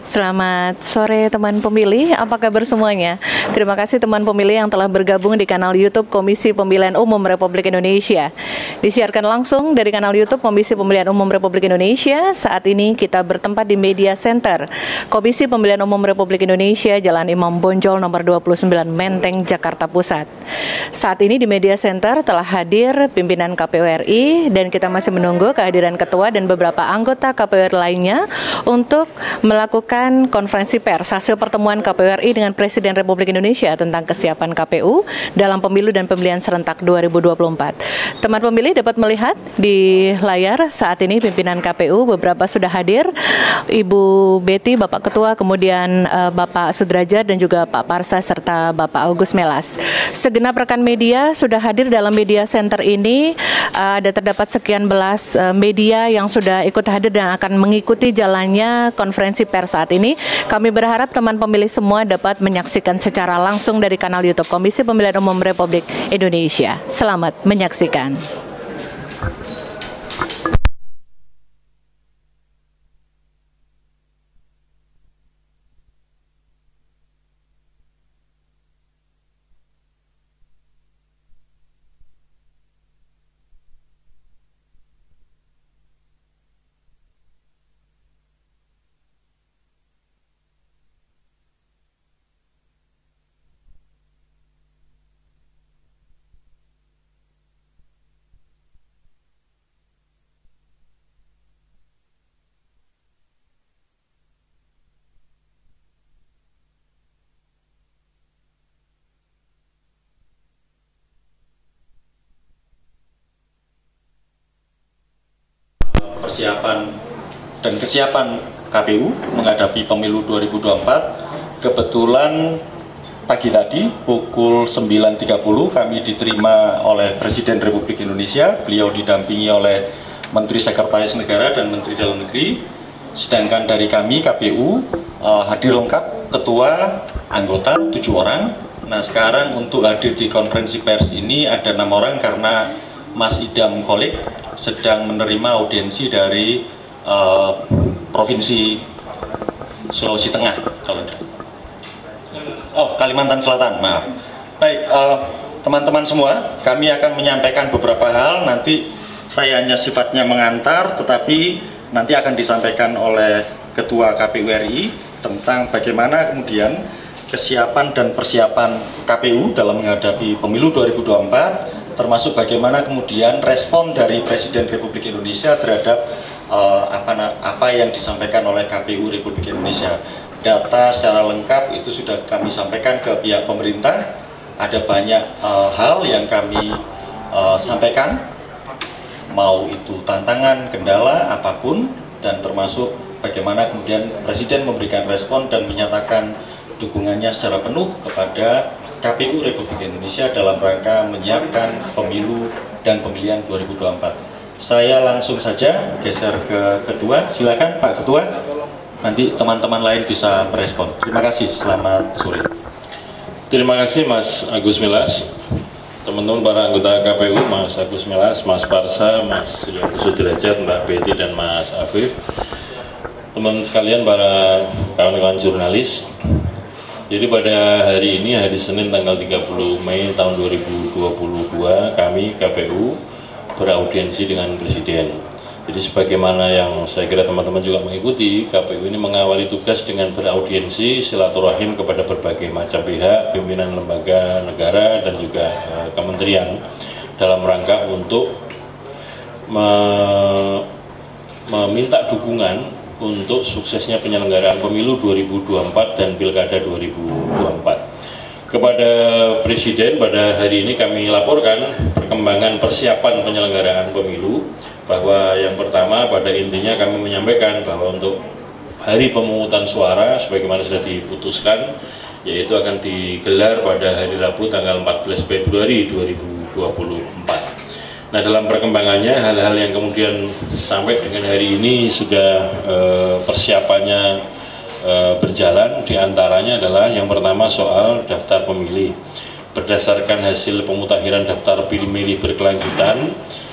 Selamat sore teman pemilih, apa kabar semuanya? Terima kasih teman pemilih yang telah bergabung di kanal YouTube Komisi Pemilihan Umum Republik Indonesia. Disiarkan langsung dari kanal YouTube Komisi Pemilihan Umum Republik Indonesia. Saat ini kita bertempat di Media Center Komisi Pemilihan Umum Republik Indonesia, Jalan Imam Bonjol nomor 29 Menteng, Jakarta Pusat. Saat ini di Media Center telah hadir pimpinan KPU RI dan kita masih menunggu kehadiran ketua dan beberapa anggota KPU RI lainnya untuk melakukan konferensi pers hasil pertemuan KPU RI dengan Presiden Republik Indonesia tentang kesiapan KPU dalam pemilu dan pemilihan serentak 2024. Teman pemilih dapat melihat di layar saat ini pimpinan KPU beberapa sudah hadir, Ibu Betty, Bapak Ketua, kemudian Bapak Sudrajat dan juga Pak Parsa serta Bapak Agus Melas. Segenap rekan media sudah hadir dalam media center ini. Ada terdapat sekian belas media yang sudah ikut hadir dan akan mengikuti jalannya konferensi pers saat ini. Kami berharap teman pemilih semua dapat menyaksikan secara langsung dari kanal YouTube Komisi Pemilihan Umum Republik Indonesia. Selamat menyaksikan. Persiapan dan kesiapan KPU menghadapi pemilu 2024. Kebetulan pagi tadi pukul 9.30 kami diterima oleh Presiden Republik Indonesia. Beliau didampingi oleh Menteri Sekretaris Negara dan Menteri Dalam Negeri. Sedangkan dari kami KPU hadir lengkap, ketua, anggota 7 orang. Nah, sekarang untuk hadir di konferensi pers ini ada 6 orang karena Mas Idam Kholik sedang menerima audiensi dari Provinsi Sulawesi Tengah, kalau ada. Kalimantan Selatan, maaf. Baik, teman-teman semua, kami akan menyampaikan beberapa hal. Nanti saya hanya sifatnya mengantar, tetapi nanti akan disampaikan oleh Ketua KPU RI tentang bagaimana kemudian kesiapan dan persiapan KPU dalam menghadapi pemilu 2024, termasuk bagaimana kemudian respon dari Presiden Republik Indonesia terhadap apa yang disampaikan oleh KPU Republik Indonesia. Data secara lengkap itu sudah kami sampaikan ke pihak pemerintah. Ada banyak hal yang kami sampaikan, mau itu tantangan, kendala, apapun, dan termasuk bagaimana kemudian Presiden memberikan respon dan menyatakan dukungannya secara penuh kepada KPU Republik Indonesia dalam rangka menyiapkan pemilu dan pemilihan 2024. Saya langsung saja geser ke Ketua. Silakan Pak Ketua, nanti teman-teman lain bisa merespon. Terima kasih, selamat sore. Terima kasih Mas Agus Melas, teman-teman para anggota KPU, Mas Agus Melas, Mas Parsa, Mas Sudrajat, Mbak Betty dan Mas Afif, teman sekalian para kawan-kawan jurnalis. Jadi pada hari ini, hari Senin tanggal 30 Mei tahun 2022, kami KPU beraudiensi dengan Presiden. Jadi sebagaimana yang saya kira teman-teman juga mengikuti, KPU ini mengawali tugas dengan beraudiensi silaturahim kepada berbagai macam pihak, pimpinan lembaga negara dan juga kementerian dalam rangka untuk meminta dukungan untuk suksesnya penyelenggaraan pemilu 2024 dan pilkada 2024. Kepada Presiden pada hari ini kami laporkan perkembangan persiapan penyelenggaraan pemilu, bahwa yang pertama pada intinya kami menyampaikan bahwa untuk hari pemungutan suara sebagaimana sudah diputuskan, yaitu akan digelar pada hari Rabu tanggal 14 Februari 2024. Nah, dalam perkembangannya hal-hal yang kemudian sampai dengan hari ini sudah persiapannya berjalan, diantaranya adalah yang pertama soal daftar pemilih. Berdasarkan hasil pemutakhiran daftar pemilih berkelanjutan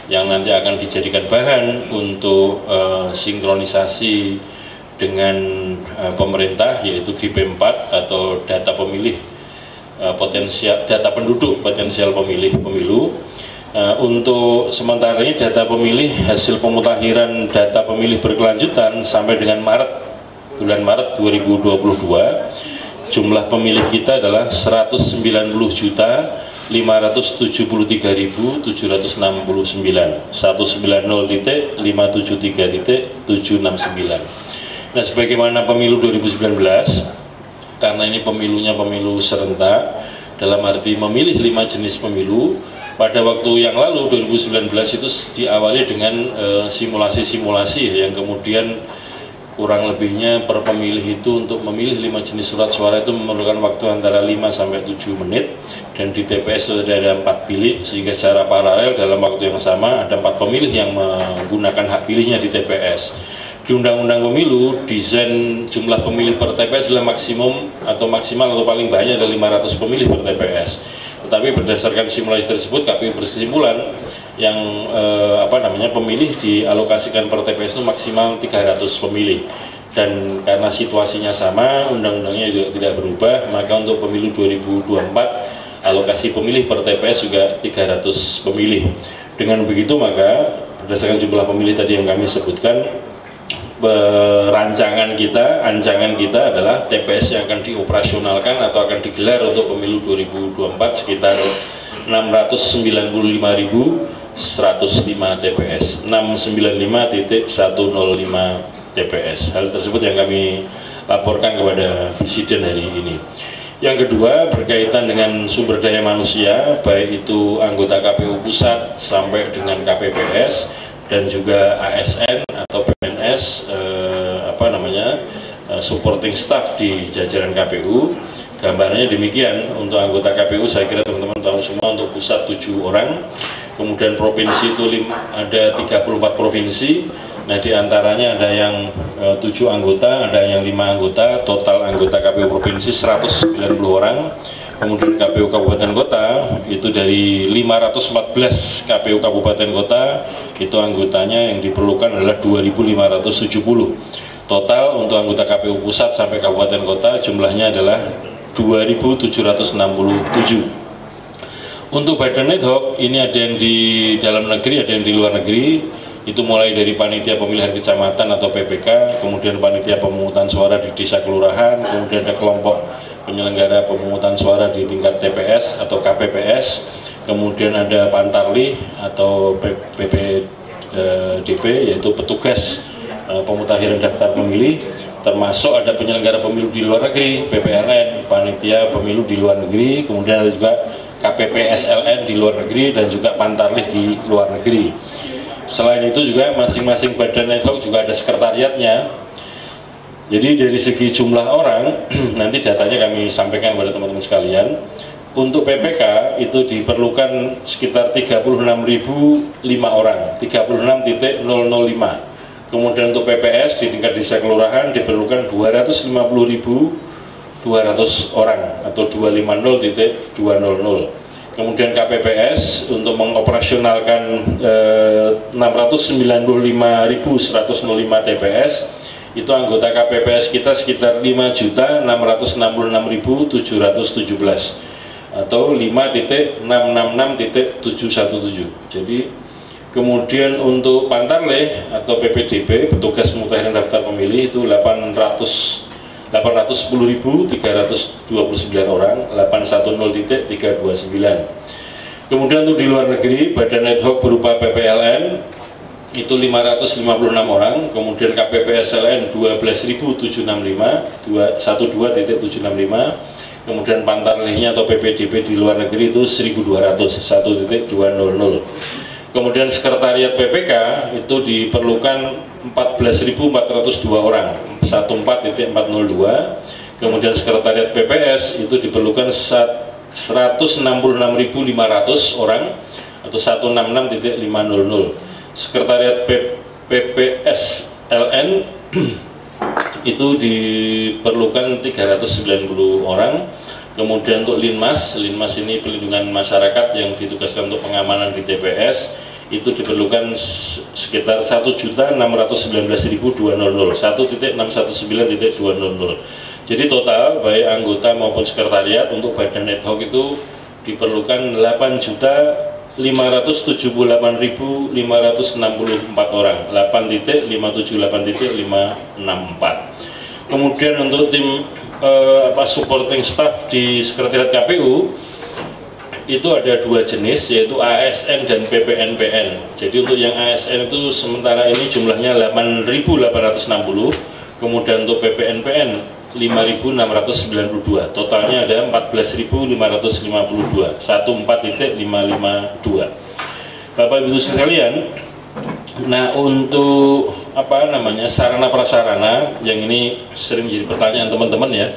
yang nanti akan dijadikan bahan untuk sinkronisasi dengan pemerintah, yaitu DP4 atau data pemilih potensial, data penduduk potensial pemilih pemilu. Untuk sementara ini data pemilih hasil pemutakhiran data pemilih berkelanjutan sampai dengan bulan Maret 2022, jumlah pemilih kita adalah 190.573.769, 190.573.769. Nah, sebagaimana pemilu 2019, karena ini pemilunya pemilu serentak, dalam arti memilih 5 jenis pemilu. Pada waktu yang lalu 2019 itu diawali dengan simulasi-simulasi yang kemudian kurang lebihnya per pemilih itu untuk memilih 5 jenis surat suara itu memerlukan waktu antara 5 sampai 7 menit, dan di TPS sudah ada 4 bilik, sehingga secara paralel dalam waktu yang sama ada 4 pemilih yang menggunakan hak pilihnya di TPS. Di Undang-Undang Pemilu, desain jumlah pemilih per TPS adalah maksimum atau maksimal atau paling banyak adalah 500 pemilih per TPS. Tetapi berdasarkan simulasi tersebut, KPU berkesimpulan yang pemilih dialokasikan per TPS itu maksimal 300 pemilih. Dan karena situasinya sama, undang-undangnya juga tidak berubah, maka untuk pemilu 2024 alokasi pemilih per TPS juga 300 pemilih. Dengan begitu maka berdasarkan jumlah pemilih tadi yang kami sebutkan, ancangan kita adalah TPS yang akan dioperasionalkan atau akan digelar untuk pemilu 2024 sekitar 695.105 TPS, 695.105 TPS. Hal tersebut yang kami laporkan kepada Presiden hari ini. Yang kedua, berkaitan dengan sumber daya manusia, baik itu anggota KPU pusat sampai dengan KPPS dan juga ASN atau PNS, supporting staff di jajaran KPU. Gambarnya demikian. Untuk anggota KPU saya kira teman-teman tahu semua, untuk pusat 7 orang, kemudian provinsi itu ada 34 provinsi. Nah, diantaranya ada yang 7 anggota, ada yang 5 anggota. Total anggota KPU provinsi 190 orang. Kemudian KPU kabupaten kota itu dari 514 KPU kabupaten kota, itu anggotanya yang diperlukan adalah 2.570. Total untuk anggota KPU pusat sampai kabupaten kota jumlahnya adalah 2.767. Untuk badan ad hoc ini ada yang di dalam negeri, ada yang di luar negeri. Itu mulai dari panitia pemilihan kecamatan atau PPK, kemudian panitia pemungutan suara di desa kelurahan, kemudian ada kelompok penyelenggara pemungutan suara di tingkat TPS atau KPPS, kemudian ada Pantarlih atau PPDP, yaitu petugas pemutakhiran daftar pemilih, termasuk ada penyelenggara pemilu di luar negeri, PPLN, panitia pemilu di luar negeri, kemudian ada juga KPPSLN di luar negeri, dan juga Pantarlih di luar negeri. Selain itu juga masing-masing badan ad hoc juga ada sekretariatnya. Jadi dari segi jumlah orang, nanti datanya kami sampaikan kepada teman-teman sekalian. Untuk PPK itu diperlukan sekitar 36.005 orang, 36.005. Kemudian untuk PPS di tingkat desa kelurahan diperlukan 250.200 orang atau 250.200. Kemudian KPPS untuk mengoperasionalkan 695.105 TPS, itu anggota KPPS kita sekitar 5.666.717 atau 5.666.717. Jadi kemudian untuk Pantarlih atau PPDP, petugas pemutakhiran daftar pemilih, itu 810.329 orang, 810.329. Kemudian untuk di luar negeri, badan ad hoc berupa PPLN itu 556 orang, kemudian KPPSLN 12.765, 12.765, kemudian Pantarlihnya atau PPDP di luar negeri itu 1.200, 1.200. Kemudian sekretariat PPK itu diperlukan 14.402 orang, 14.402. Kemudian sekretariat PPS itu diperlukan 166.500 orang atau 166.500. Sekretariat PPSLN itu diperlukan 390 orang. Kemudian untuk Linmas ini pelindungan masyarakat yang ditugaskan untuk pengamanan di TPS, itu diperlukan sekitar 1.619.200, 1.619.200. Jadi total baik anggota maupun sekretariat untuk badan ad hoc itu diperlukan 8.578.564 orang, 8.578.564. Kemudian untuk tim supporting staff di sekretariat KPU itu ada dua jenis, yaitu ASN dan PPNPN. Jadi untuk yang ASN itu sementara ini jumlahnya 8.860, kemudian untuk PPNPN 5.692, totalnya ada 14.552, 14.552. Bapak Ibu sekalian, nah untuk sarana prasarana yang ini sering jadi pertanyaan teman-teman ya.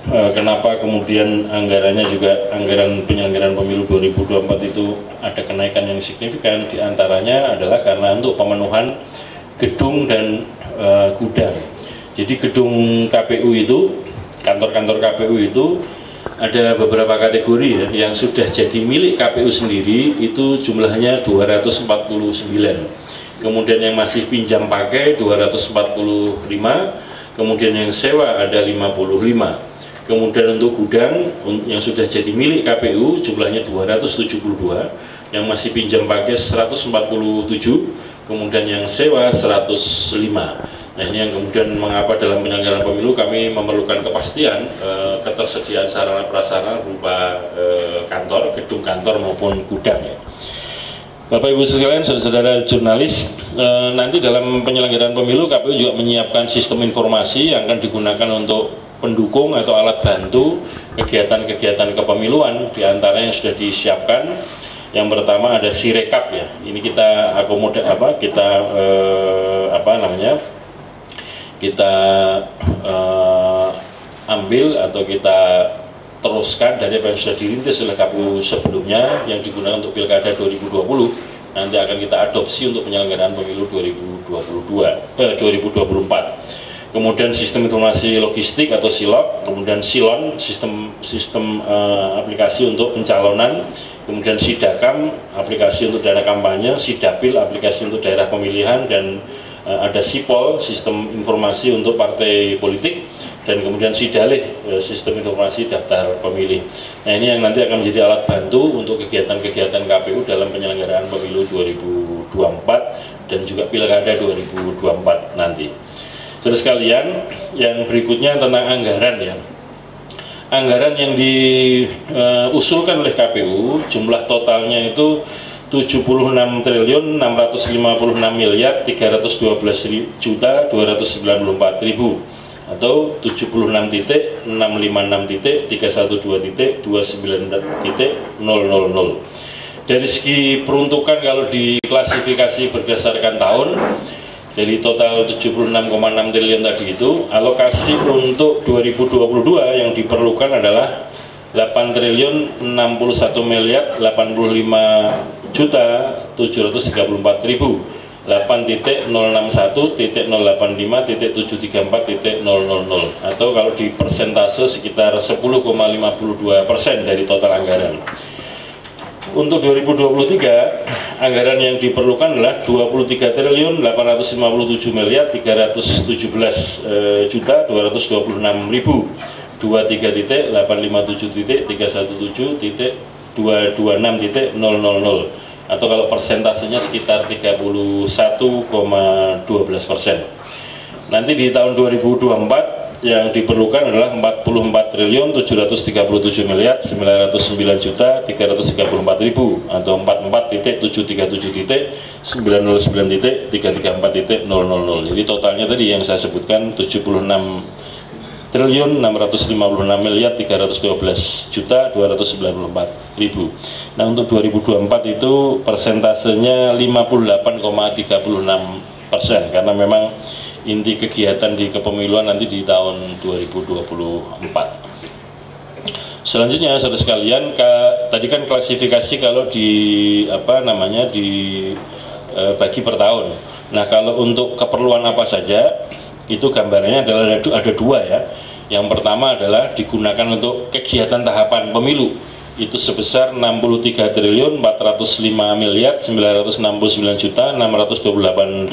Kenapa kemudian anggarannya juga anggaran penyelenggaraan pemilu 2024 itu ada kenaikan yang signifikan? Di antaranya adalah karena untuk pemenuhan gedung dan gudang. Jadi gedung KPU itu, kantor-kantor KPU itu ada beberapa kategori ya, yang sudah jadi milik KPU sendiri itu jumlahnya 249. Kemudian yang masih pinjam pakai 245, kemudian yang sewa ada 55. Kemudian untuk gudang yang sudah jadi milik KPU jumlahnya 272, yang masih pinjam pakai 147, kemudian yang sewa 105. Nah ini yang kemudian mengapa dalam penyelenggaraan pemilu kami memerlukan kepastian ketersediaan sarana prasarana berupa kantor, gedung kantor maupun gudang ya. Bapak Ibu sekalian, saudara-saudara jurnalis, nanti dalam penyelenggaraan pemilu KPU juga menyiapkan sistem informasi yang akan digunakan untuk pendukung atau alat bantu kegiatan-kegiatan kepemiluan. Di antara yang sudah disiapkan, yang pertama ada Sirekap ya. Ini kita ambil atau kita teruskan dari apa yang sudah dirintis oleh KPU sebelumnya yang digunakan untuk Pilkada 2020, nanti akan kita adopsi untuk penyelenggaraan pemilu 2024. Kemudian sistem informasi logistik atau SILOG, kemudian SILON, sistem aplikasi untuk pencalonan, kemudian SIDAKAM, aplikasi untuk dana kampanye, SIDAPIL, aplikasi untuk daerah pemilihan, dan ada SIPOL, sistem informasi untuk partai politik, dan kemudian SIDALIH, sistem informasi daftar pemilih. Nah ini yang nanti akan menjadi alat bantu untuk kegiatan-kegiatan KPU dalam penyelenggaraan pemilu 2024 dan juga Pilkada 2024 nanti. Terus sekalian, yang berikutnya tentang anggaran ya. Anggaran yang diusulkan oleh KPU jumlah totalnya itu 76.312.294.000 atau 76.656.312.29.000. Dari segi peruntukan kalau diklasifikasi berdasarkan tahun, dari total 76,6 triliun tadi itu, alokasi untuk 2022 yang diperlukan adalah 8.065.085.734.000, 8.061.085.734.000, atau kalau di persentase sekitar 10,52% dari total anggaran. Untuk 2023 anggaran yang diperlukan adalah 23.857.317.23.857.317.226.000, atau kalau persentasenya sekitar 31,12%. Nanti di tahun 2024 yang diperlukan adalah 44.737.909.334.000 atau 44.737.909.334.000. Jadi totalnya tadi yang saya sebutkan 76.659.312.294.000. Nah untuk 2024 itu persentasenya 58,36%, karena memang inti kegiatan di kepemiluan nanti di tahun 2024. Selanjutnya saudara sekalian, tadi kan klasifikasi kalau bagi per tahun. Nah kalau untuk keperluan apa saja, itu gambarnya adalah ada dua ya. Yang pertama adalah digunakan untuk kegiatan tahapan pemilu. itu sebesar 63 triliun 405 miliar 969 juta 628.000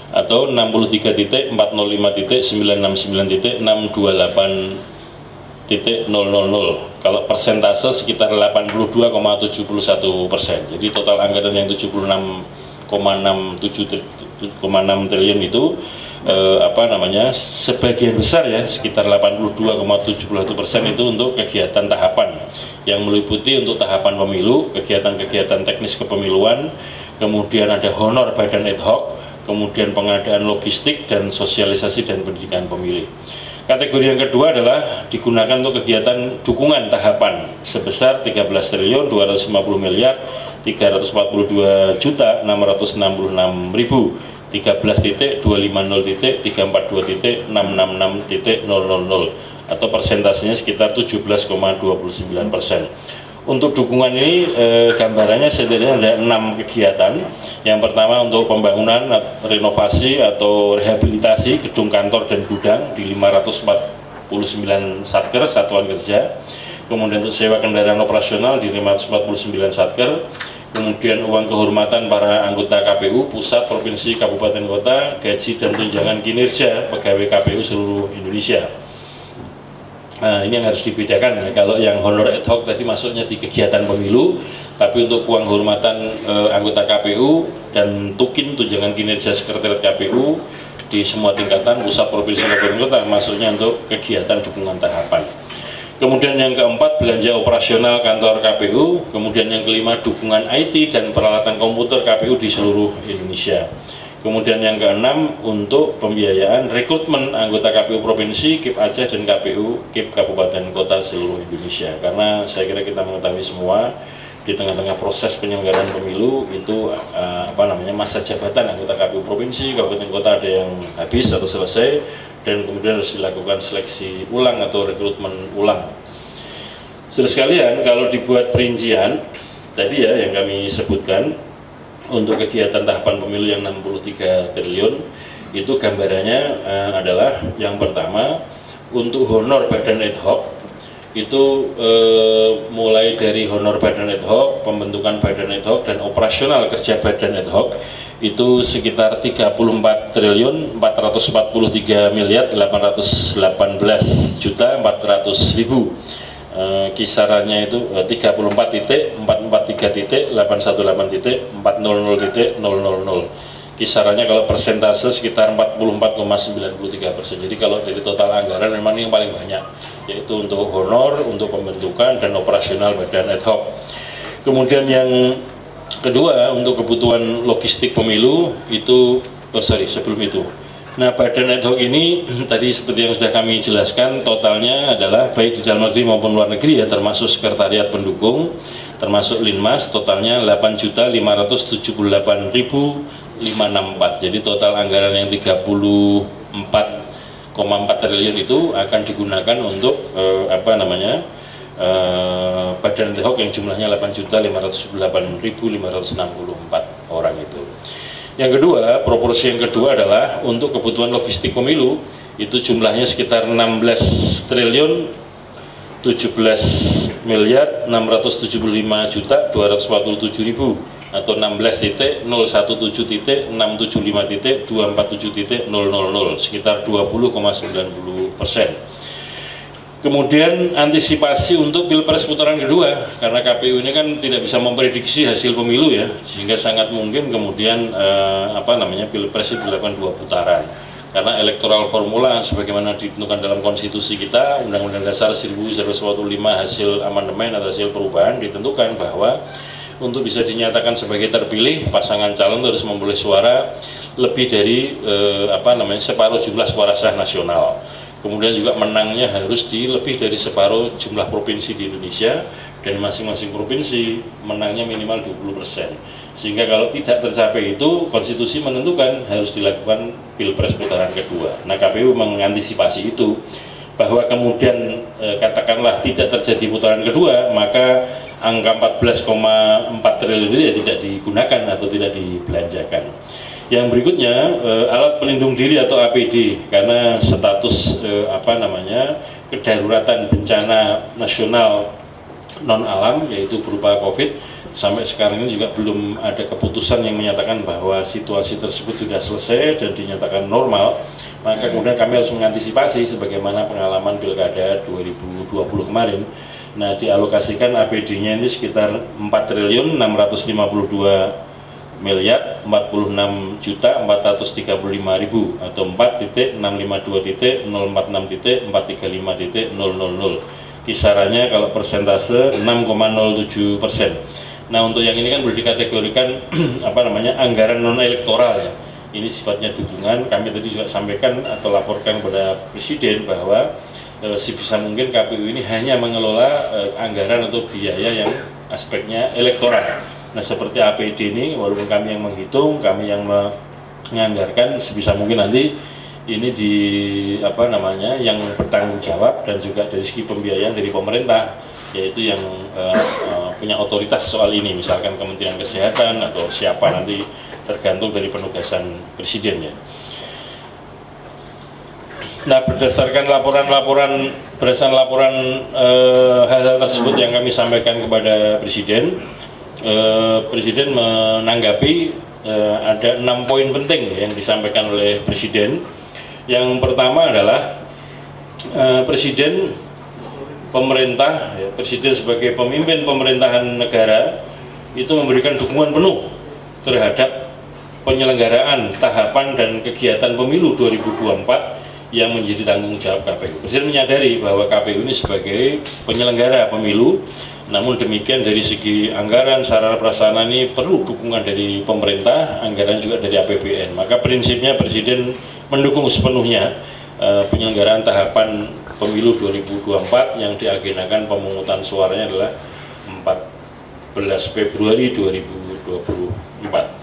atau 63.409.669.628.000. Kalau persentase sekitar 82,71%. Jadi total anggaran yang 76,6 triliun itu sebagian besar ya, sekitar 82,71% itu untuk kegiatan tahapan yang meliputi untuk tahapan pemilu, kegiatan-kegiatan teknis kepemiluan, kemudian ada honor badan ad hoc, kemudian pengadaan logistik dan sosialisasi dan pendidikan pemilih. Kategori yang kedua adalah digunakan untuk kegiatan dukungan tahapan sebesar 13 triliun 250 miliar 342 juta 666.000 13.250.342.666.000 atau persentasenya sekitar 17,29%. Untuk dukungan ini gambarannya setidaknya ada 6 kegiatan. Yang pertama untuk pembangunan, renovasi atau rehabilitasi gedung kantor dan gudang di 549 satker satuan kerja. Kemudian untuk sewa kendaraan operasional di 549 satker. Kemudian uang kehormatan para anggota KPU pusat, provinsi, kabupaten, kota, gaji dan tunjangan kinerja pegawai KPU seluruh Indonesia. Nah, ini yang harus dibedakan. Kalau yang honor ad hoc tadi masuknya di kegiatan pemilu, tapi untuk uang kehormatan anggota KPU dan tukin tunjangan kinerja sekretariat KPU di semua tingkatan pusat, provinsi, kabupaten, kota masuknya untuk kegiatan dukungan tahapan. Kemudian yang keempat belanja operasional kantor KPU, kemudian yang kelima dukungan IT dan peralatan komputer KPU di seluruh Indonesia. Kemudian yang keenam untuk pembiayaan rekrutmen anggota KPU provinsi, KIP Aceh dan KPU KIP kabupaten kota seluruh Indonesia. Karena saya kira kita mengetahui semua di tengah-tengah proses penyelenggaraan pemilu itu masa jabatan anggota KPU provinsi, kabupaten kota ada yang habis atau selesai, dan kemudian harus dilakukan seleksi ulang atau rekrutmen ulang. Saudara sekalian, kalau dibuat perincian tadi ya yang kami sebutkan untuk kegiatan tahapan pemilu yang 63 triliun itu gambarannya adalah yang pertama untuk honor badan ad hoc itu mulai dari honor badan ad hoc, pembentukan badan ad hoc dan operasional kerja badan ad hoc itu sekitar 34 triliun 443 miliar 818 juta 400.000. Kisarannya itu 34.443.818.400.000. Kisarannya kalau persentase sekitar 44,93%. Jadi kalau dari total anggaran memang ini yang paling banyak, yaitu untuk honor, untuk pembentukan dan operasional badan ad hoc. Kemudian yang kedua untuk kebutuhan logistik pemilu itu sebelum itu. Nah, badan ad hoc ini tadi seperti yang sudah kami jelaskan totalnya adalah baik di dalam negeri maupun luar negeri ya, termasuk sekretariat pendukung, termasuk Linmas, totalnya 8.578.564. Jadi total anggaran yang 34,4 triliun itu akan digunakan untuk badan ad hoc yang jumlahnya 8.508.564 orang itu. Yang kedua, proporsi yang kedua adalah untuk kebutuhan logistik pemilu itu jumlahnya sekitar 16 triliun 17 miliar 675 juta 247.000 atau 16.017.675.247.000 sekitar 20,90%. Kemudian antisipasi untuk Pilpres putaran kedua, karena KPU ini kan tidak bisa memprediksi hasil pemilu ya, sehingga sangat mungkin kemudian Pilpres itu dilakukan 2 putaran. Karena electoral formula sebagaimana ditentukan dalam konstitusi kita, Undang-Undang Dasar 1945 hasil amandemen atau hasil perubahan ditentukan bahwa untuk bisa dinyatakan sebagai terpilih, pasangan calon harus memperoleh suara lebih dari separuh jumlah suara sah nasional. Kemudian juga menangnya harus di lebih dari separuh jumlah provinsi di Indonesia, dan masing-masing provinsi menangnya minimal 20%. Sehingga kalau tidak tercapai itu, konstitusi menentukan harus dilakukan Pilpres putaran kedua. Nah, KPU mengantisipasi itu, bahwa kemudian katakanlah tidak terjadi putaran kedua, maka angka 14,4 triliun itu ya tidak digunakan atau tidak dibelanjakan. Yang berikutnya alat pelindung diri atau APD, karena status kedaruratan bencana nasional non alam, yaitu berupa COVID. Sampai sekarang ini juga belum ada keputusan yang menyatakan bahwa situasi tersebut sudah selesai dan dinyatakan normal. Maka kemudian kami harus mengantisipasi sebagaimana pengalaman Pilkada 2020 kemarin. Nah, dialokasikan APD-nya ini sekitar 4.652 miliar 46.435.000 atau 4.652.046.435.000. Kisarannya kalau persentase 6,07%. Nah, untuk yang ini kan boleh dikategorikan anggaran non elektoral ya. Ini sifatnya dukungan. Kami tadi juga sampaikan atau laporkan kepada Presiden bahwa sebisa mungkin KPU ini hanya mengelola anggaran atau biaya yang aspeknya elektoral. Nah, seperti APD ini, walaupun kami yang menghitung, kami yang menganggarkan, sebisa mungkin nanti ini yang bertanggung jawab dan juga dari segi pembiayaan dari pemerintah, yaitu yang punya otoritas soal ini, misalkan Kementerian Kesehatan atau siapa nanti, tergantung dari penugasan Presidennya. Nah, berdasarkan laporan hal-hal tersebut yang kami sampaikan kepada Presiden, Presiden menanggapi ada 6 poin penting yang disampaikan oleh Presiden. Yang pertama adalah Presiden sebagai pemimpin pemerintahan negara itu memberikan dukungan penuh terhadap penyelenggaraan tahapan dan kegiatan pemilu 2024 yang menjadi tanggung jawab KPU. Presiden menyadari bahwa KPU ini sebagai penyelenggara pemilu, namun demikian dari segi anggaran, sarana prasarana ini perlu dukungan dari pemerintah, anggaran juga dari APBN. Maka prinsipnya Presiden mendukung sepenuhnya penyelenggaraan tahapan pemilu 2024 yang diagendakan pemungutan suaranya adalah 14 Februari 2024.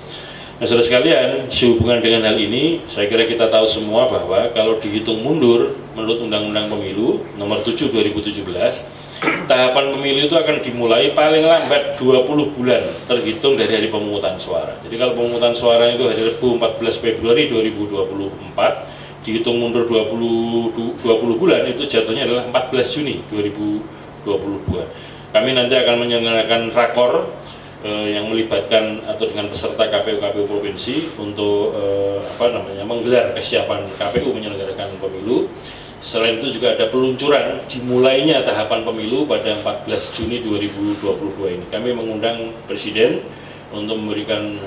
Nah, saudara sekalian, sehubungan dengan hal ini, saya kira kita tahu semua bahwa kalau dihitung mundur menurut Undang-Undang Pemilu Nomor 7 2017, tahapan pemilu itu akan dimulai paling lambat 20 bulan terhitung dari hari pemungutan suara. Jadi kalau pemungutan suara itu hari Rabu 14 Februari 2024, dihitung mundur 20 bulan, itu jatuhnya adalah 14 Juni 2022. Kami nanti akan menyelenggarakan rakor yang melibatkan atau dengan peserta KPU provinsi untuk menggelar kesiapan KPU menyelenggarakan pemilu. Selain itu juga ada peluncuran dimulainya tahapan pemilu pada 14 Juni 2022 ini. Kami mengundang Presiden untuk memberikan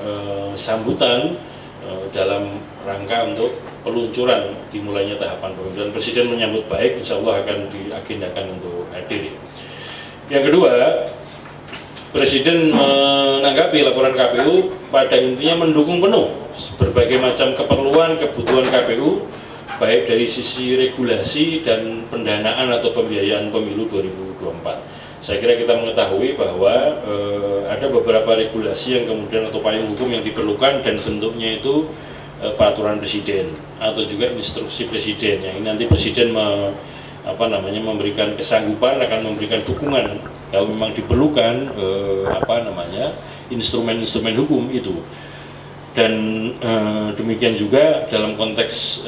sambutan dalam rangka untuk peluncuran dimulainya tahapan pemilu. Dan Presiden menyambut baik, insya Allah akan diagendakan untuk hadir. Yang kedua, Presiden menanggapi laporan KPU pada intinya mendukung penuh berbagai macam kebutuhan KPU, baik dari sisi regulasi dan pendanaan atau pembiayaan pemilu 2024. Saya kira kita mengetahui bahwa ada beberapa regulasi yang kemudian atau payung hukum yang diperlukan dan bentuknya itu peraturan Presiden atau juga instruksi Presiden, yang ini nanti Presiden memberikan kesanggupan, akan memberikan dukungan kalau memang diperlukan instrumen-instrumen hukum itu. Dan demikian juga dalam konteks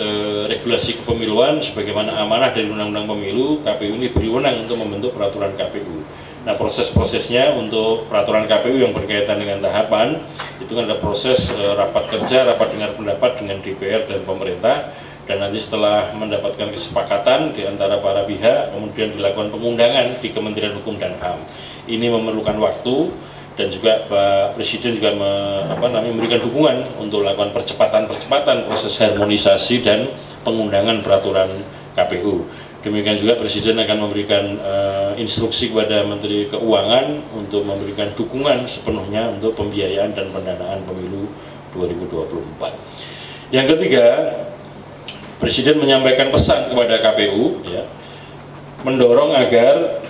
regulasi kepemiluan, sebagaimana amanah dari Undang-Undang Pemilu, KPU ini berwenang untuk membentuk peraturan KPU. Nah, proses-prosesnya untuk peraturan KPU yang berkaitan dengan tahapan itu kan ada proses rapat kerja, rapat dengar pendapat dengan DPR dan pemerintah, dan nanti setelah mendapatkan kesepakatan di antara para pihak, kemudian dilakukan pengundangan di Kementerian Hukum dan HAM. Ini memerlukan waktu, dan juga Pak Presiden juga memberikan dukungan untuk melakukan percepatan proses harmonisasi dan pengundangan peraturan KPU. Demikian juga Presiden akan memberikan instruksi kepada Menteri Keuangan untuk memberikan dukungan sepenuhnya untuk pembiayaan dan pendanaan pemilu 2024. Yang ketiga, Presiden menyampaikan pesan kepada KPU, mendorong agar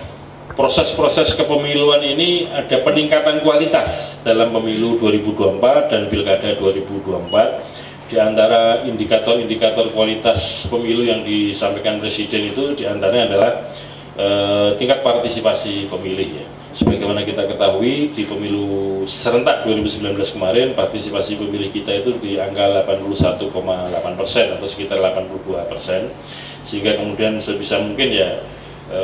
proses-proses kepemiluan ini ada peningkatan kualitas dalam pemilu 2024 dan Pilkada 2024. Di antara indikator-indikator kualitas pemilu yang disampaikan Presiden itu diantaranya adalah tingkat partisipasi pemilih. Sebagaimana kita ketahui, di pemilu serentak 2019 kemarin, partisipasi pemilih kita itu di angka 81,8% atau sekitar 82%, sehingga kemudian sebisa mungkin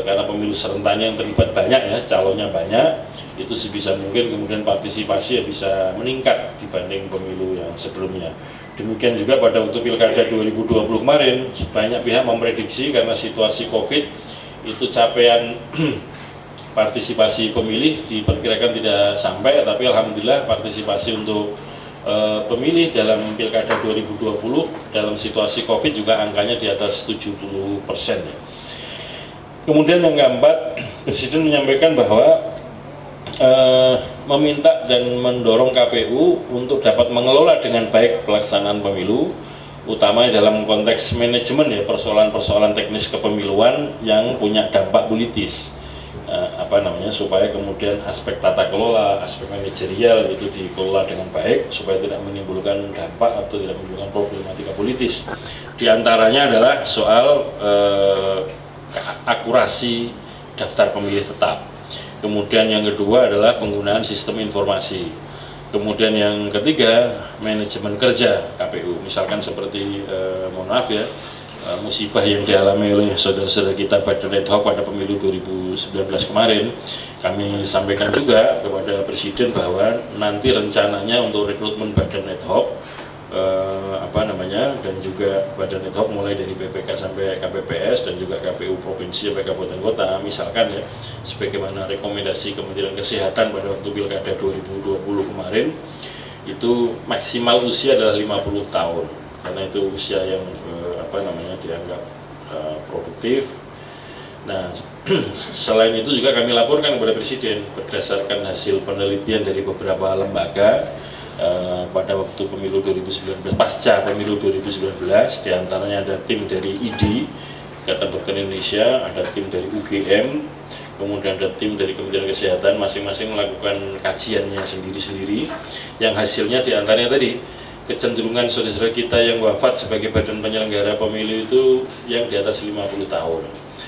karena pemilu serentaknya yang terlibat banyak ya, calonnya banyak, itu sebisa mungkin kemudian partisipasi ya bisa meningkat dibanding pemilu yang sebelumnya. Demikian juga pada waktu Pilkada 2020 kemarin, banyak pihak memprediksi karena situasi COVID itu capaian partisipasi pemilih diperkirakan tidak sampai, tapi alhamdulillah partisipasi untuk pemilih dalam Pilkada 2020 dalam situasi COVID juga angkanya di atas 70% ya. Kemudian yang keempat, Presiden menyampaikan bahwa meminta dan mendorong KPU untuk dapat mengelola dengan baik pelaksanaan pemilu, utamanya dalam konteks manajemen ya, persoalan-persoalan teknis kepemiluan yang punya dampak politis, supaya kemudian aspek tata kelola, aspek manajerial itu dikelola dengan baik supaya tidak menimbulkan dampak atau tidak menimbulkan problematika politis. Di antaranya adalah soal akurasi daftar pemilih tetap. Kemudian yang kedua adalah penggunaan sistem informasi. Kemudian yang ketiga, manajemen kerja KPU. Misalkan seperti, mohon maaf ya, musibah yang dialami oleh saudara-saudara kita Badan Ad Hoc pada pemilu 2019 kemarin, kami sampaikan juga kepada Presiden bahwa nanti rencananya untuk rekrutmen Badan Ad Hoc, dan juga Badan Ad Hoc mulai dari BPK sampai KPPS dan juga KPU Provinsi sampai Kabupaten Kota, misalkan ya, sebagaimana rekomendasi Kementerian Kesehatan pada waktu Pilkada 2020 kemarin, itu maksimal usia adalah 50 tahun, karena itu usia yang dianggap produktif. Nah, selain itu juga kami laporkan kepada Presiden berdasarkan hasil penelitian dari beberapa lembaga pada waktu pemilu 2019, pasca pemilu 2019, diantaranya ada tim dari ID, Ikatan Dokter Indonesia, ada tim dari UGM, kemudian ada tim dari Kementerian Kesehatan, masing-masing melakukan kajiannya sendiri-sendiri, yang hasilnya diantaranya tadi, kecenderungan saudara-saudara kita yang wafat sebagai badan penyelenggara pemilu itu yang di atas 50 tahun.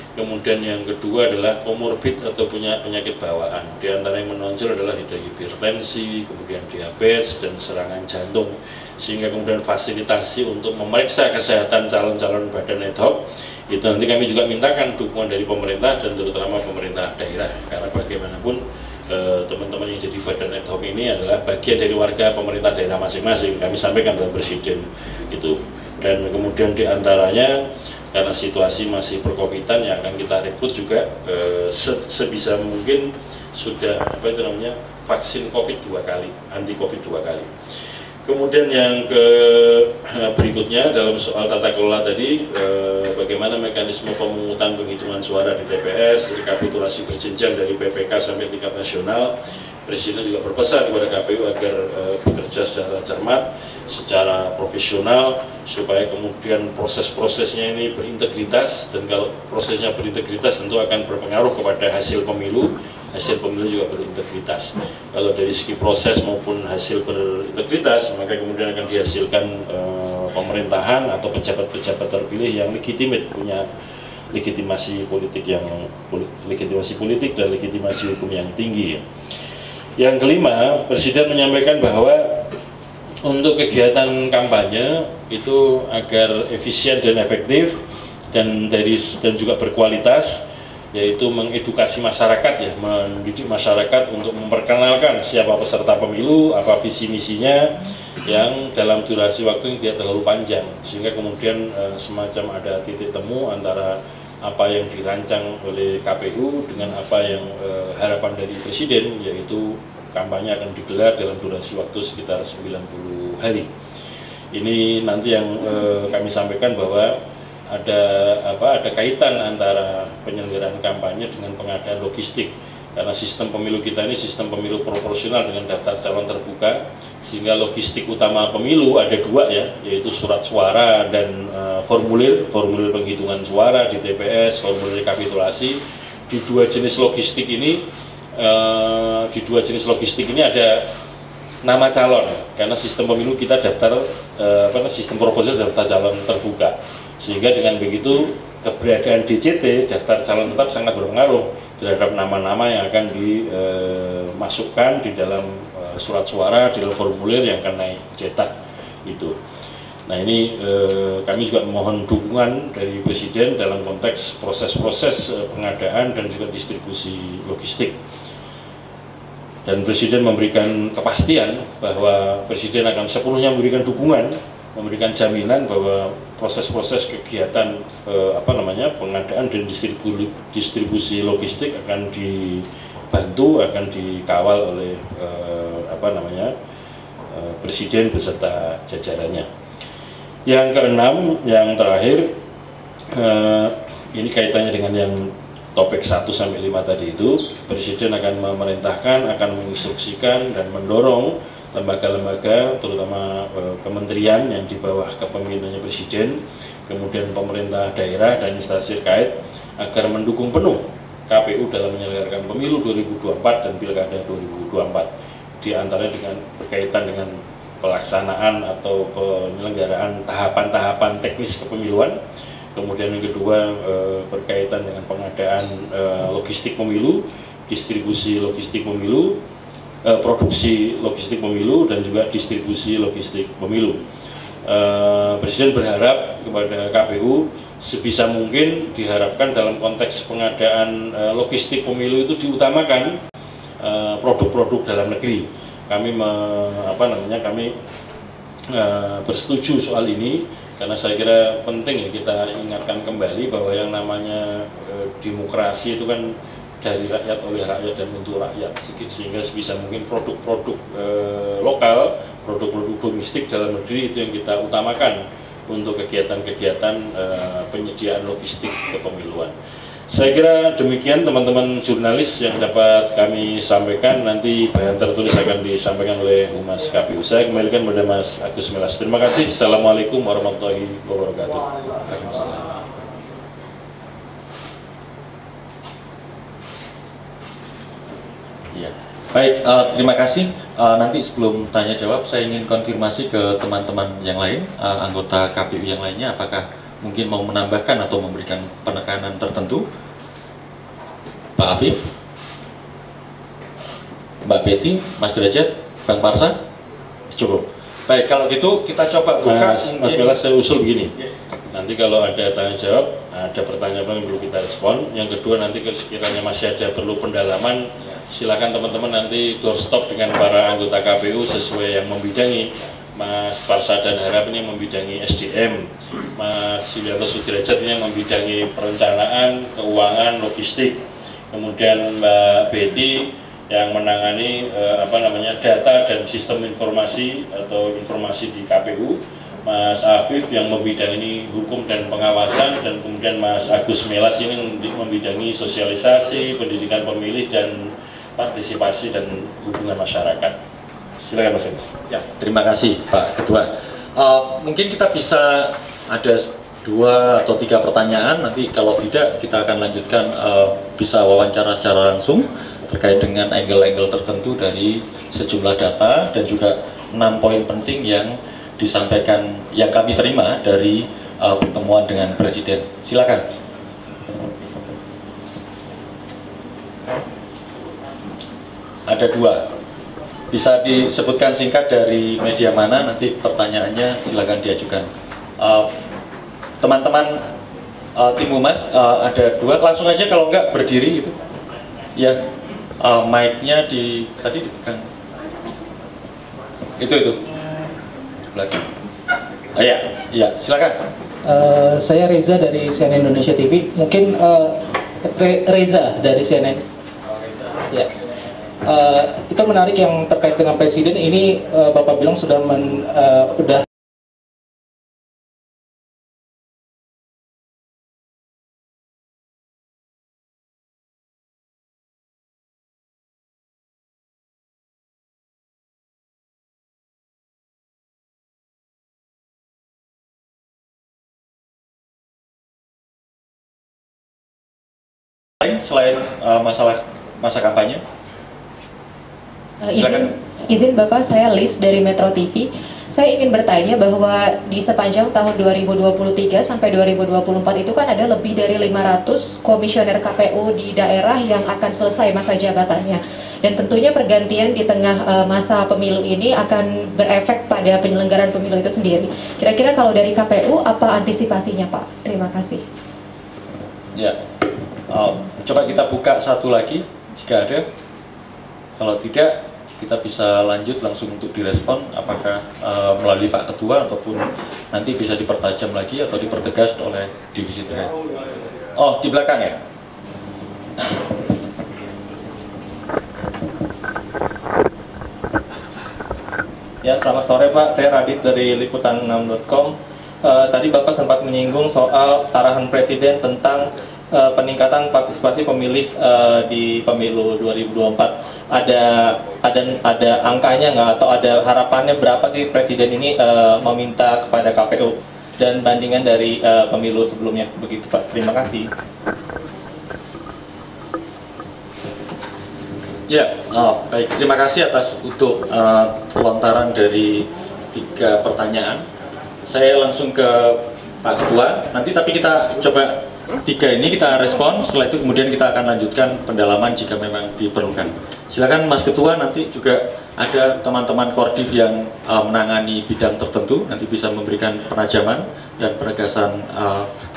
Kemudian yang kedua adalah komorbid atau punya penyakit bawaan. Di antara yang menonjol adalah hipertensi, kemudian diabetes dan serangan jantung. Sehingga kemudian fasilitasi untuk memeriksa kesehatan calon-calon badan ad hoc itu nanti kami juga mintakan dukungan dari pemerintah dan terutama pemerintah daerah. Karena bagaimanapun teman-teman yang jadi badan ad hoc ini adalah bagian dari warga pemerintah daerah masing-masing. Kami sampaikan kepada Presiden itu. Dan kemudian di antaranya karena situasi masih per-Covidan yang akan kita rekrut juga sebisa mungkin sudah vaksin COVID 2 kali, anti COVID 2 kali. Kemudian yang berikutnya dalam soal tata kelola tadi, bagaimana mekanisme pemungutan penghitungan suara di TPS, rekapitulasi berjenjang dari PPK sampai tingkat nasional. Presiden juga berpesan kepada KPU agar bekerja secara cermat, secara profesional, supaya kemudian proses-prosesnya ini berintegritas, dan kalau prosesnya berintegritas tentu akan berpengaruh kepada hasil pemilu juga berintegritas. Kalau dari segi proses maupun hasil berintegritas, maka kemudian akan dihasilkan pemerintahan atau pejabat-pejabat terpilih yang legitimate, punya legitimasi politik dan legitimasi hukum yang tinggi. Yang kelima, Presiden menyampaikan bahwa untuk kegiatan kampanye itu agar efisien dan efektif dan juga berkualitas, yaitu mengedukasi masyarakat ya, mendidik masyarakat untuk memperkenalkan siapa peserta pemilu, apa visi misinya, yang dalam durasi waktu yang tidak terlalu panjang, sehingga kemudian semacam ada titik temu antara apa yang dirancang oleh KPU dengan apa yang harapan dari Presiden, yaitu kampanye akan digelar dalam durasi waktu sekitar 90 hari. Ini nanti yang kami sampaikan bahwa ada kaitan antara penyelenggaraan kampanye dengan pengadaan logistik, karena sistem pemilu kita ini sistem pemilu proporsional dengan daftar calon terbuka, sehingga logistik utama pemilu ada dua ya, yaitu surat suara dan formulir penghitungan suara di TPS, formulir rekapitulasi. Di dua jenis logistik ini ada nama calon, karena sistem pemilu kita daftar sistem proporsional daftar calon terbuka, sehingga dengan begitu keberadaan DCT daftar calon tetap sangat berpengaruh terhadap nama-nama yang akan dimasukkan di dalam surat suara, di dalam formulir yang akan naik cetak itu. Nah ini kami juga mohon dukungan dari Presiden dalam konteks proses-proses pengadaan dan juga distribusi logistik. Dan Presiden memberikan kepastian bahwa Presiden akan sepenuhnya memberikan dukungan, memberikan jaminan bahwa proses-proses kegiatan pengadaan dan distribusi logistik akan dibantu, akan dikawal oleh Presiden beserta jajarannya. Yang keenam, yang terakhir, ini kaitannya dengan yang topik 1 sampai 5 tadi itu, Presiden akan memerintahkan, akan menginstruksikan dan mendorong lembaga-lembaga, terutama kementerian yang di bawah kepemimpinannya Presiden, kemudian pemerintah daerah dan instansi terkait agar mendukung penuh KPU dalam menyelenggarakan pemilu 2024 dan pilkada 2024, di antaranya dengan berkaitan dengan pelaksanaan atau penyelenggaraan tahapan-tahapan teknis kepemiluan. Kemudian yang kedua berkaitan dengan pengadaan logistik pemilu, distribusi logistik pemilu, produksi logistik pemilu, dan juga distribusi logistik pemilu. Presiden berharap kepada KPU sebisa mungkin diharapkan dalam konteks pengadaan logistik pemilu itu diutamakan produk-produk dalam negeri. Kami bersetuju soal ini karena saya kira penting ya kita ingatkan kembali bahwa yang namanya demokrasi itu kan dari rakyat, oleh rakyat, dan untuk rakyat, sehingga sebisa mungkin produk-produk lokal, produk-produk domestik dalam negeri itu yang kita utamakan untuk kegiatan-kegiatan penyediaan logistik kepemiluan. Saya kira demikian teman-teman jurnalis yang dapat kami sampaikan. Nanti bahan tertulis akan disampaikan oleh Humas KPU. Saya kembalikan kepada Mas Agus Melas. Terima kasih. Assalamualaikum warahmatullahi wabarakatuh. Ya. Baik, terima kasih. Nanti sebelum tanya jawab, saya ingin konfirmasi ke teman-teman yang lain, anggota KPU yang lainnya, apakah mungkin mau menambahkan atau memberikan penekanan tertentu. Pak Afif, Mbak Betty, Mas Derajat, Bang Parsa, cukup. Baik, kalau gitu kita coba buka. Mas Melas, saya usul begini. Nanti kalau ada tanya jawab, ada pertanyaan yang perlu kita respon. Yang kedua, nanti sekiranya masih ada perlu pendalaman, silakan teman-teman nanti doorstop dengan para anggota KPU sesuai yang membidangi. Mas Parsa dan Harap ini membidangi SDM, Mas Yulianto Sudrajat ini yang membidangi perencanaan, keuangan, logistik, kemudian Mbak Betty yang menangani data dan sistem informasi atau informasi di KPU, Mas Afif yang membidangi hukum dan pengawasan, dan kemudian Mas Agus Melas ini membidangi sosialisasi, pendidikan pemilih, dan partisipasi dan hubungan masyarakat. Silakan Mas. Ya, terima kasih Pak Ketua. Mungkin kita bisa ada 2 atau 3 pertanyaan, nanti kalau tidak kita akan lanjutkan bisa wawancara secara langsung terkait dengan angle-angle tertentu dari sejumlah data dan juga 6 poin penting yang disampaikan, yang kami terima dari pertemuan dengan Presiden. Silakan. Ada 2. Bisa disebutkan singkat dari media mana, nanti pertanyaannya silakan diajukan. Teman-teman tim Humas, ada 2, langsung aja kalau enggak berdiri gitu. Ya, mic-nya tadi ditekan. Itu. Belakang. Ya, silakan. Saya Reza dari CNN Indonesia TV. Mungkin Reza dari CNN. Ya. Itu menarik yang terkait dengan Presiden ini, Bapak bilang sudah selain masalah masa kampanye. Izin Bapak, saya Liz dari Metro TV. Saya ingin bertanya bahwa di sepanjang tahun 2023 sampai 2024 itu kan ada lebih dari 500 komisioner KPU di daerah yang akan selesai masa jabatannya. Dan tentunya pergantian di tengah masa pemilu ini akan berefek pada penyelenggaraan pemilu itu sendiri. Kira-kira kalau dari KPU apa antisipasinya, Pak? Terima kasih. Ya, coba kita buka satu lagi jika ada. Kalau tidak, kita bisa lanjut langsung untuk direspon apakah melalui Pak Ketua ataupun nanti bisa dipertajam lagi atau dipertegas oleh divisi terkait. Oh, di belakang ya? Ya, selamat sore Pak, saya Radit dari liputan6.com. Tadi Bapak sempat menyinggung soal arahan Presiden tentang peningkatan partisipasi pemilih di pemilu 2024. Ada angkanya nggak, atau ada harapannya berapa sih Presiden ini meminta kepada KPU dan bandingan dari pemilu sebelumnya, begitu Pak? Terima kasih. Ya, baik. Terima kasih atas untuk pelontaran dari 3 pertanyaan. Saya langsung ke Pak Ketua. Nanti tapi kita coba 3 ini kita respon. Setelah itu kemudian kita akan lanjutkan pendalaman jika memang diperlukan. Silakan Mas Ketua, nanti juga ada teman-teman Koordif yang menangani bidang tertentu, nanti bisa memberikan penajaman dan penegasan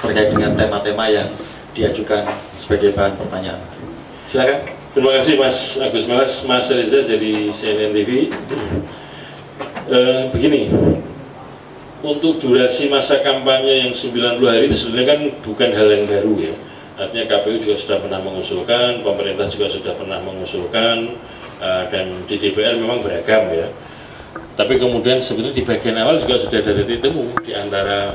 terkait dengan tema-tema yang diajukan sebagai bahan pertanyaan. Silakan. Terima kasih Mas Agus Melas, Mas Reza dari CNN TV. Begini, untuk durasi masa kampanye yang 90 hari itu sebenarnya kan bukan hal yang baru ya. Artinya KPU juga sudah pernah mengusulkan, pemerintah juga sudah pernah mengusulkan, dan di DPR memang beragam ya. Tapi kemudian sebenarnya di bagian awal juga sudah ada titik temu di antara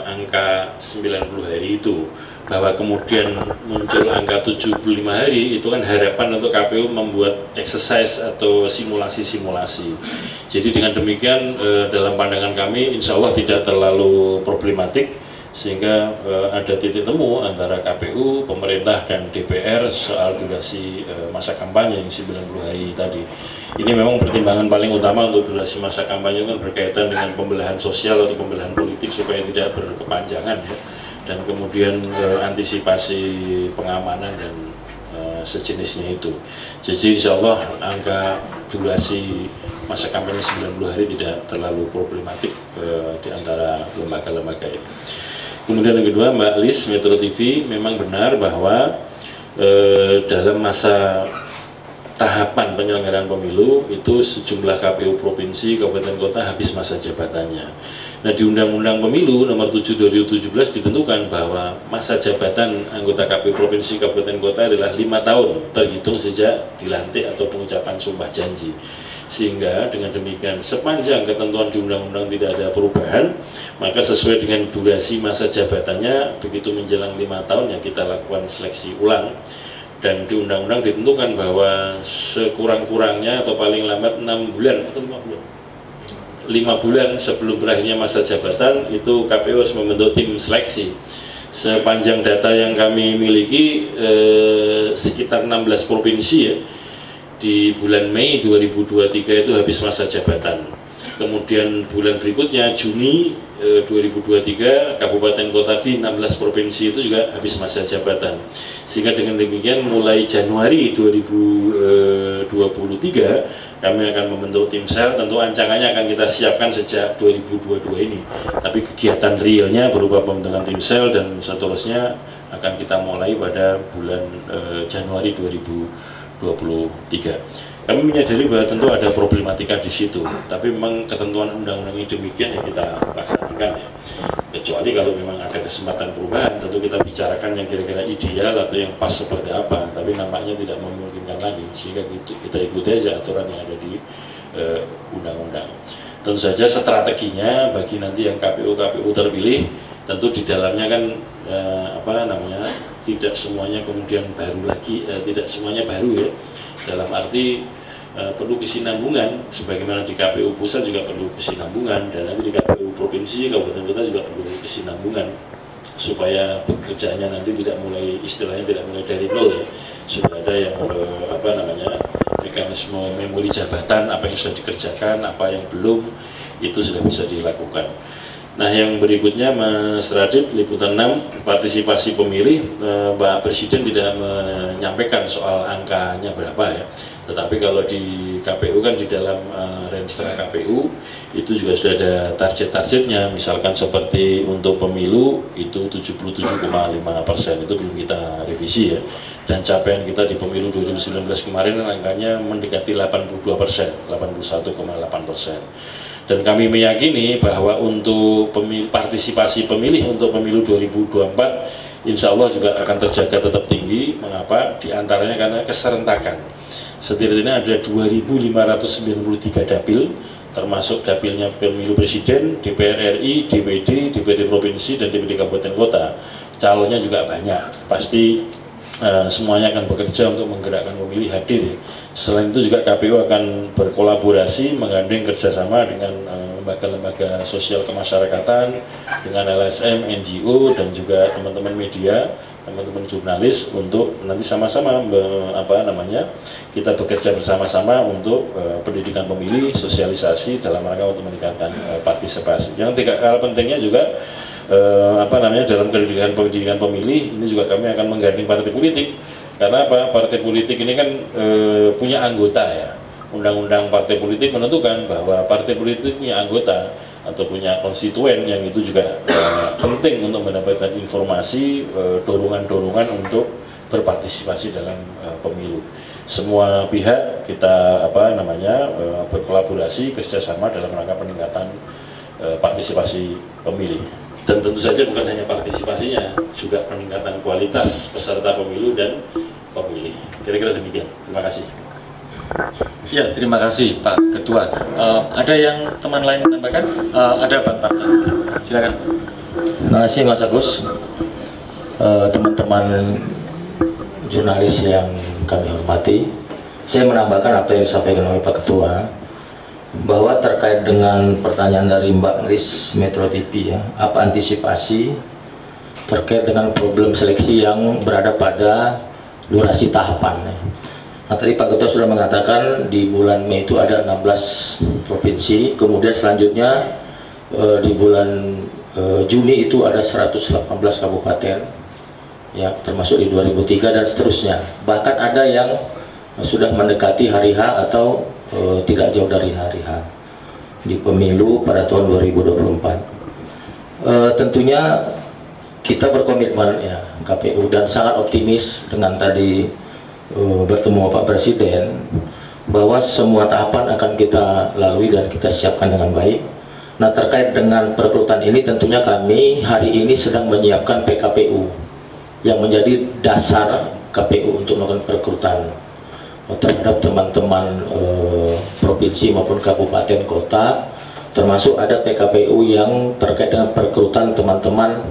angka 90 hari itu. Bahwa kemudian muncul angka 75 hari itu kan harapan untuk KPU membuat exercise atau simulasi-simulasi. Jadi dengan demikian dalam pandangan kami insya Allah tidak terlalu problematik, sehingga ada titik temu antara KPU, pemerintah dan DPR soal durasi masa kampanye yang 90 hari tadi. Ini memang pertimbangan paling utama untuk durasi masa kampanye kan berkaitan dengan pembelahan sosial atau pembelahan politik supaya tidak berkepanjangan ya. Dan kemudian antisipasi pengamanan dan sejenisnya itu. Jadi insya Allah angka durasi masa kampanye 90 hari tidak terlalu problematik di antara lembaga-lembaga ini. Kemudian yang kedua, Mbak Lis, Metro TV, memang benar bahwa dalam masa tahapan penyelenggaraan pemilu itu sejumlah KPU provinsi, kabupaten kota habis masa jabatannya. Nah, di Undang-Undang Pemilu nomor 7 2017 ditentukan bahwa masa jabatan anggota KPU provinsi, kabupaten kota adalah 5 tahun terhitung sejak dilantik atau pengucapan sumpah janji. Sehingga dengan demikian sepanjang ketentuan di undang-undang tidak ada perubahan, maka sesuai dengan durasi masa jabatannya begitu menjelang 5 tahun ya kita lakukan seleksi ulang. Dan di undang-undang ditentukan bahwa sekurang-kurangnya atau paling lambat 6 bulan atau 5 bulan 5 bulan sebelum berakhirnya masa jabatan itu KPU harus membentuk tim seleksi. Sepanjang data yang kami miliki sekitar 16 provinsi ya, di bulan Mei 2023 itu habis masa jabatan. Kemudian bulan berikutnya Juni 2023 kabupaten kota di 16 provinsi itu juga habis masa jabatan. Sehingga dengan demikian mulai Januari 2023 kami akan membentuk tim sel. Tentu ancangannya akan kita siapkan sejak 2022 ini. Tapi kegiatan realnya berupa pembentukan tim sel dan seterusnya akan kita mulai pada bulan Januari 2023. Kami menyadari bahwa tentu ada problematika di situ, tapi memang ketentuan undang-undang ini demikian ya kita laksanakan ya. Kecuali kalau memang ada kesempatan perubahan, tentu kita bicarakan yang kira-kira ideal atau yang pas seperti apa, tapi nampaknya tidak memungkinkan lagi, sehingga kita ikuti aja aturan yang ada di undang-undang. Tentu saja strateginya bagi nanti yang KPU terpilih, tentu di dalamnya kan tidak semuanya kemudian baru lagi, tidak semuanya baru ya. Dalam arti perlu kesinambungan, sebagaimana di KPU pusat juga perlu kesinambungan, dan nanti di KPU provinsi, kabupaten kota juga perlu kesinambungan supaya bekerjanya nanti tidak mulai, istilahnya tidak mulai dari nol ya. Sudah ada yang mekanisme memori jabatan, apa yang sudah dikerjakan, apa yang belum, itu sudah bisa dilakukan. Nah, yang berikutnya Mas Radit, Liputan 6, partisipasi pemilih, Pak Presiden tidak menyampaikan soal angkanya berapa ya. Tetapi kalau di KPU kan di dalam Renstra KPU itu juga sudah ada target-targetnya, misalkan seperti untuk pemilu itu 77,5%, itu belum kita revisi ya. Dan capaian kita di pemilu 2019 kemarin angkanya mendekati 82%, 81,8%. Dan kami meyakini bahwa untuk partisipasi pemilih untuk pemilu 2024 insya Allah juga akan terjaga tetap tinggi. Mengapa? Di antaranya karena keserentakan. Setidaknya ada 2.593 dapil, termasuk dapilnya pemilu presiden, DPR RI, DPD, DPD provinsi, dan DPD kabupaten kota. Calonnya juga banyak. Pasti semuanya akan bekerja untuk menggerakkan pemilih hadir. Selain itu juga KPU akan berkolaborasi menggandeng kerjasama dengan lembaga-lembaga sosial kemasyarakatan, dengan LSM, NGO, dan juga teman-teman media, teman-teman jurnalis, untuk nanti sama-sama kita bekerja bersama-sama untuk pendidikan pemilih, sosialisasi dalam rangka untuk meningkatkan partisipasi. Yang tidak kalah pentingnya juga dalam pendidikan pemilih ini juga kami akan menggandeng partai politik. Karena apa? Partai politik ini kan punya anggota ya. Undang-undang partai politik menentukan bahwa partai politik punya anggota atau punya konstituen, yang itu juga penting untuk mendapatkan informasi, dorongan-dorongan untuk berpartisipasi dalam pemilu. Semua pihak kita berkolaborasi, kerjasama dalam rangka peningkatan partisipasi pemilih. Dan tentu saja bukan hanya partisipasinya, juga peningkatan kualitas peserta pemilu dan pemilih. Kira-kira demikian. Terima kasih. Ya, terima kasih Pak Ketua. Ada yang teman lain menambahkan? Ada Pak Tarsan. Silakan. Terima kasih Mas Agus. Teman-teman jurnalis yang kami hormati, saya menambahkan apa yang disampaikan oleh Pak Ketua, bahwa terkait dengan pertanyaan dari Mbak Lis Metro TV ya, apa antisipasi terkait dengan problem seleksi yang berada pada durasi tahapan ya. Nah, tadi Pak Ketua sudah mengatakan di bulan Mei itu ada 16 provinsi, kemudian selanjutnya di bulan Juni itu ada 118 kabupaten ya, termasuk di 2003 dan seterusnya. Bahkan ada yang sudah mendekati hari H atau tidak jauh dari hari H di pemilu pada tahun 2024. Tentunya kita berkomitmen ya, KPU, dan sangat optimis dengan tadi bertemu Pak Presiden bahwa semua tahapan akan kita lalui dan kita siapkan dengan baik. Nah, terkait dengan perekrutan ini tentunya kami hari ini sedang menyiapkan PKPU yang menjadi dasar KPU untuk melakukan perekrutan terhadap teman-teman provinsi maupun kabupaten kota, termasuk ada PKPU yang terkait dengan perekrutan teman-teman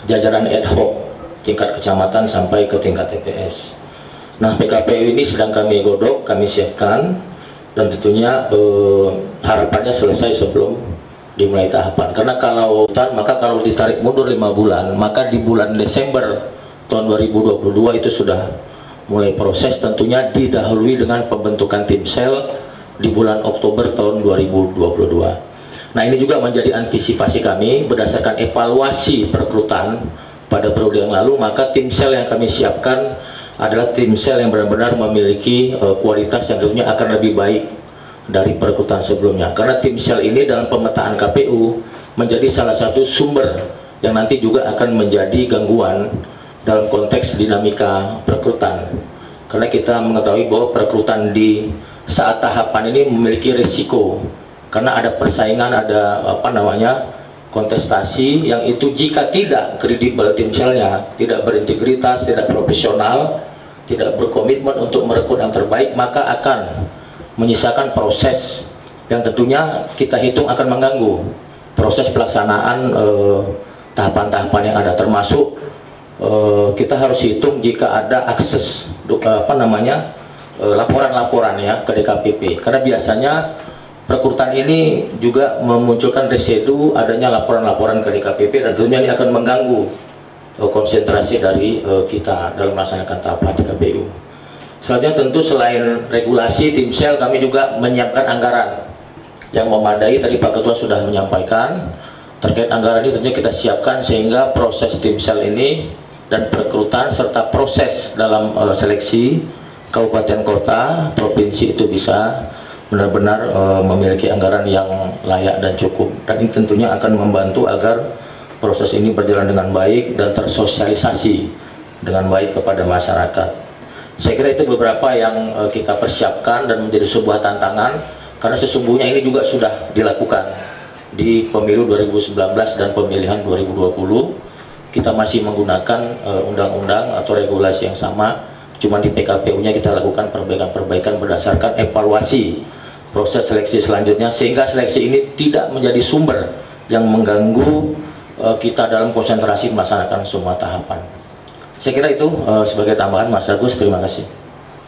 jajaran ad hoc tingkat kecamatan sampai ke tingkat TPS. Nah, PKPU ini sedang kami godok, kami siapkan, dan tentunya harapannya selesai sebelum dimulai tahapan. Karena kalau ditarik mundur 5 bulan, maka di bulan Desember tahun 2022 itu sudah mulai proses, tentunya didahului dengan pembentukan tim sel di bulan Oktober tahun 2022. Nah, ini juga menjadi antisipasi kami berdasarkan evaluasi perekrutan pada periode yang lalu, maka tim sel yang kami siapkan adalah tim sel yang benar-benar memiliki kualitas yang tentunya akan lebih baik dari perekrutan sebelumnya. Karena tim sel ini dalam pemetaan KPU menjadi salah satu sumber yang nanti juga akan menjadi gangguan dalam konteks dinamika perekrutan, karena kita mengetahui bahwa perekrutan di saat tahapan ini memiliki risiko, karena ada persaingan, ada kontestasi yang itu jika tidak kredibel tim selnya, tidak berintegritas, tidak profesional, tidak berkomitmen untuk merekrut yang terbaik, maka akan menyisakan proses yang tentunya kita hitung akan mengganggu proses pelaksanaan tahapan-tahapan yang ada, termasuk kita harus hitung jika ada akses laporan-laporan ya ke DKPP, karena biasanya perekrutan ini juga memunculkan residu adanya laporan-laporan ke DKPP, dan tentunya ini akan mengganggu konsentrasi dari kita dalam melaksanakan tahapan di KPU. Selanjutnya tentu selain regulasi tim sel, kami juga menyiapkan anggaran yang memadai. Tadi Pak Ketua sudah menyampaikan Terkait anggaran ini tentunya kita siapkan sehingga proses tim sel ini dan perekrutan serta proses dalam seleksi kabupaten kota, provinsi itu bisa benar-benar memiliki anggaran yang layak dan cukup. Dan ini tentunya akan membantu agar proses ini berjalan dengan baik dan tersosialisasi dengan baik kepada masyarakat. Saya kira itu beberapa yang kita persiapkan dan menjadi sebuah tantangan, karena sesungguhnya ini juga sudah dilakukan di pemilu 2019 dan pemilihan 2020. Kita masih menggunakan undang-undang atau regulasi yang sama, cuma di PKPU-nya kita lakukan perbaikan-perbaikan berdasarkan evaluasi proses seleksi selanjutnya, sehingga seleksi ini tidak menjadi sumber yang mengganggu kita dalam konsentrasi melaksanakan semua tahapan. Saya kira itu sebagai tambahan, Mas Agus. Terima kasih.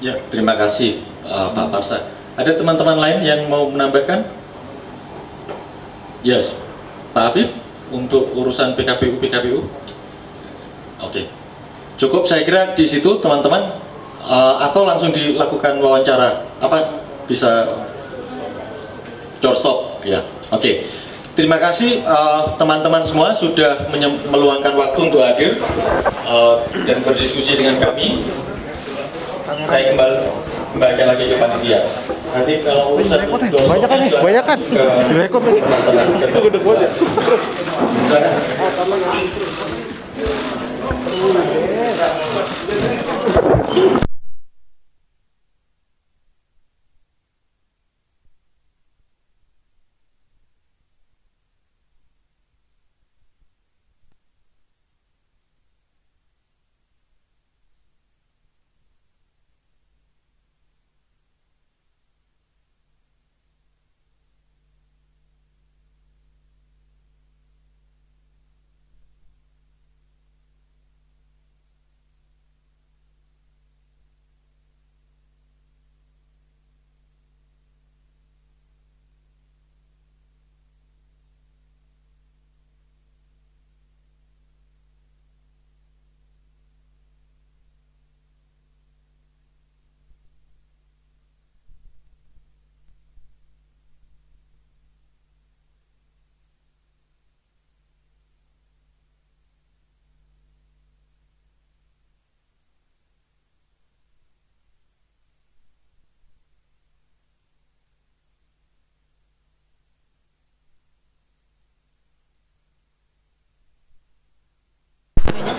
Ya, terima kasih Pak Parsa. Ada teman-teman lain yang mau menambahkan? Yes, Pak Afif, untuk urusan PKPU. Oke, cukup saya kira di situ teman-teman, atau langsung dilakukan wawancara, apa bisa doorstop ya. Oke, terima kasih teman-teman semua sudah meluangkan waktu untuk hadir dan berdiskusi dengan kami. Saya kembali lagi ke panitia. Nanti kalau urusan banyak kan direkod lagi.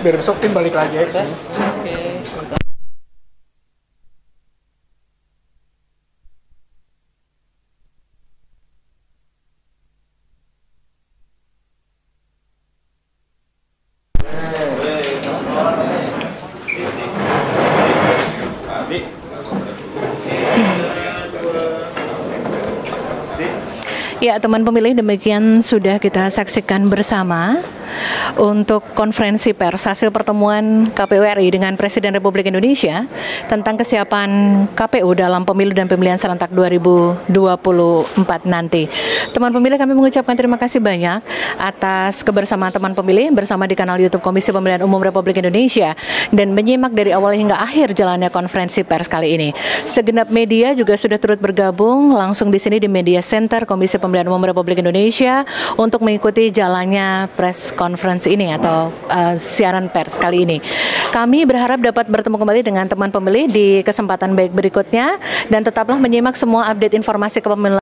Biar besok tim balik lagi ya. Ya, teman pemilih, demikian sudah kita saksikan bersama untuk konferensi pers hasil pertemuan KPU RI dengan Presiden Republik Indonesia tentang kesiapan KPU dalam pemilu dan pemilihan serentak 2024 nanti. Teman pemilih, kami mengucapkan terima kasih banyak atas kebersamaan teman pemilih bersama di kanal YouTube Komisi Pemilihan Umum Republik Indonesia dan menyimak dari awal hingga akhir jalannya konferensi pers kali ini. Segenap media juga sudah turut bergabung langsung di sini di Media Center Komisi Pemilihan Umum Republik Indonesia untuk mengikuti jalannya press conference ini atau siaran pers kali ini. Kami berharap dapat bertemu kembali dengan teman pemilih di kesempatan baik berikutnya dan tetaplah menyimak semua update informasi kepemilikan